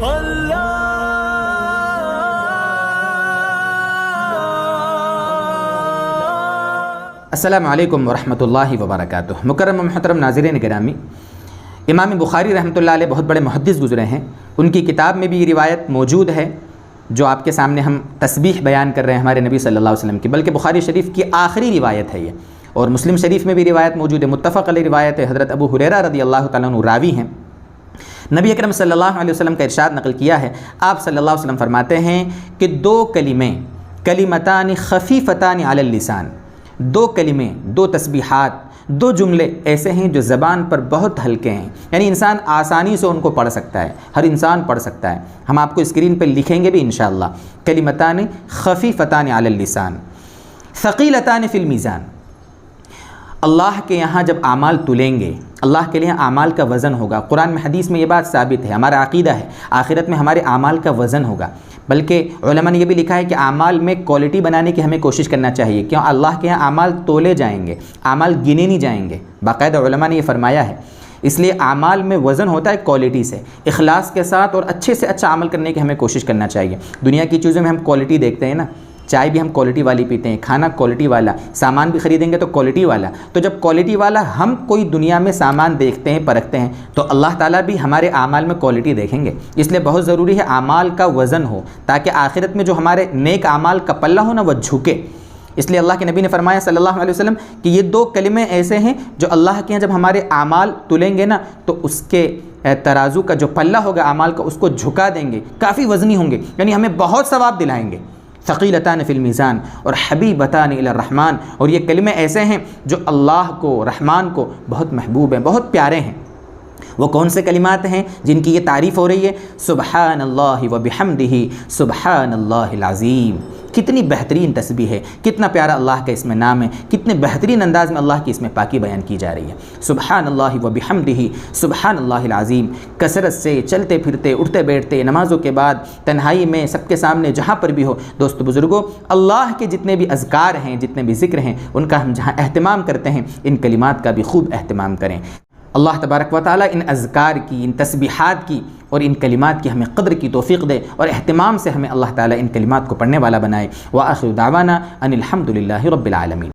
السلام علیکم ورحمۃ اللہ وبرکاتہ۔ مکرم و محترم ناظرین گرامی، امام بخاری رحمۃ اللہ علیہ بہت بڑے محدث گزرے ہیں۔ ان کی کتاب میں بھی یہ روایت موجود ہے جو آپ کے سامنے ہم تسبیح بیان کر رہے ہیں ہمارے نبی صلی اللہ علیہ وسلم کی، بلکہ بخاری شریف کی آخری روایت ہے یہ، اور مسلم شریف میں بھی روایت موجود ہے، متفق علیہ روایت ہے۔ حضرت ابو ہریرہ رضی اللہ تعالیٰ عنہ راوی ہیں۔ نبی اکرم صلی اللہ علیہ وسلم کا ارشاد نقل کیا ہے، آپ صلی اللہ علیہ وسلم فرماتے ہیں کہ دو کلمے، کلمتان خفیفتان علی اللسان، دو کلمے، دو تسبیحات، دو جملے ایسے ہیں جو زبان پر بہت ہلکے ہیں، یعنی انسان آسانی سے ان کو پڑھ سکتا ہے، ہر انسان پڑھ سکتا ہے۔ ہم آپ کو اسکرین پہ لکھیں گے بھی انشاءاللہ۔ کلمتان خفیفتان علی اللسان ثقیلتان فی المیزان۔ اللہ کے یہاں جب اعمال تلیں گے، اللہ کے لیے اعمال کا وزن ہوگا۔ قرآن میں حدیث میں یہ بات ثابت ہے، ہمارا عقیدہ ہے آخرت میں ہمارے اعمال کا وزن ہوگا۔ بلکہ علماء نے یہ بھی لکھا ہے کہ اعمال میں کوالٹی بنانے کی ہمیں کوشش کرنا چاہیے، کیوں اللہ کے یہاں اعمال تولے جائیں گے، اعمال گنے نہیں جائیں گے، باقاعدہ علماء نے یہ فرمایا ہے۔ اس لیے اعمال میں وزن ہوتا ہے کوالٹی سے، اخلاص کے ساتھ اور اچھے سے اچھا عمل کرنے کی ہمیں کوشش کرنا چاہیے۔ دنیا کی چیزوں میں ہم کوالٹی دیکھتے ہیں نا، چائے بھی ہم کوالٹی والی پیتے ہیں، کھانا کوالٹی والا، سامان بھی خریدیں گے تو کوالٹی والا۔ تو جب کوالٹی والا ہم کوئی دنیا میں سامان دیکھتے ہیں، پرکھتے ہیں، تو اللہ تعالیٰ بھی ہمارے اعمال میں کوالٹی دیکھیں گے۔ اس لیے بہت ضروری ہے اعمال کا وزن ہو، تاکہ آخرت میں جو ہمارے نیک اعمال کا پلہ ہو نا وہ جھکے۔ اس لیے اللہ کے نبی نے فرمایا صلی اللہ علیہ وسلم کہ یہ دو کلمے ایسے ہیں جو اللہ کے یہاں جب ہمارے اعمال تلیں گے نا تو اس کے ترازو کا جو پلہ ہوگا اعمال کا، اس کو جھکا دیں گے، کافی وزنی ہوں گے، یعنی ہمیں بہت ثواب دلائیں گے۔ ثقیلتان فی المیزان اور حبیبتان الی الرحمن، اور یہ کلمے ایسے ہیں جو اللہ کو، رحمان کو بہت محبوب ہیں، بہت پیارے ہیں۔ وہ کون سے کلمات ہیں جن کی یہ تعریف ہو رہی ہے؟ سبحان اللہ وبحمدہ سبحان اللہ العظیم۔ کتنی بہترین تسبیح ہے، کتنا پیارا اللہ کا اس میں نام ہے، کتنے بہترین انداز میں اللہ کی اس میں پاکی بیان کی جا رہی ہے۔ سبحان اللہ وبحمدہ سبحان اللہ العظیم، کثرت سے چلتے پھرتے، اٹھتے بیٹھتے، نمازوں کے بعد، تنہائی میں، سب کے سامنے، جہاں پر بھی ہو۔ دوستو بزرگوں، اللہ کے جتنے بھی اذکار ہیں، جتنے بھی ذکر ہیں، ان کا ہم جہاں اہتمام کرتے ہیں، ان کلمات کا بھی خوب اہتمام کریں۔ اللہ تبارک و تعالیٰ ان اذکار کی، ان تسبیحات کی اور ان کلمات کی ہمیں قدر کی توفیق دے، اور اہتمام سے ہمیں اللہ تعالیٰ ان کلمات کو پڑھنے والا بنائے۔ وآخر دعوانا ان الحمد للہ رب العالمین۔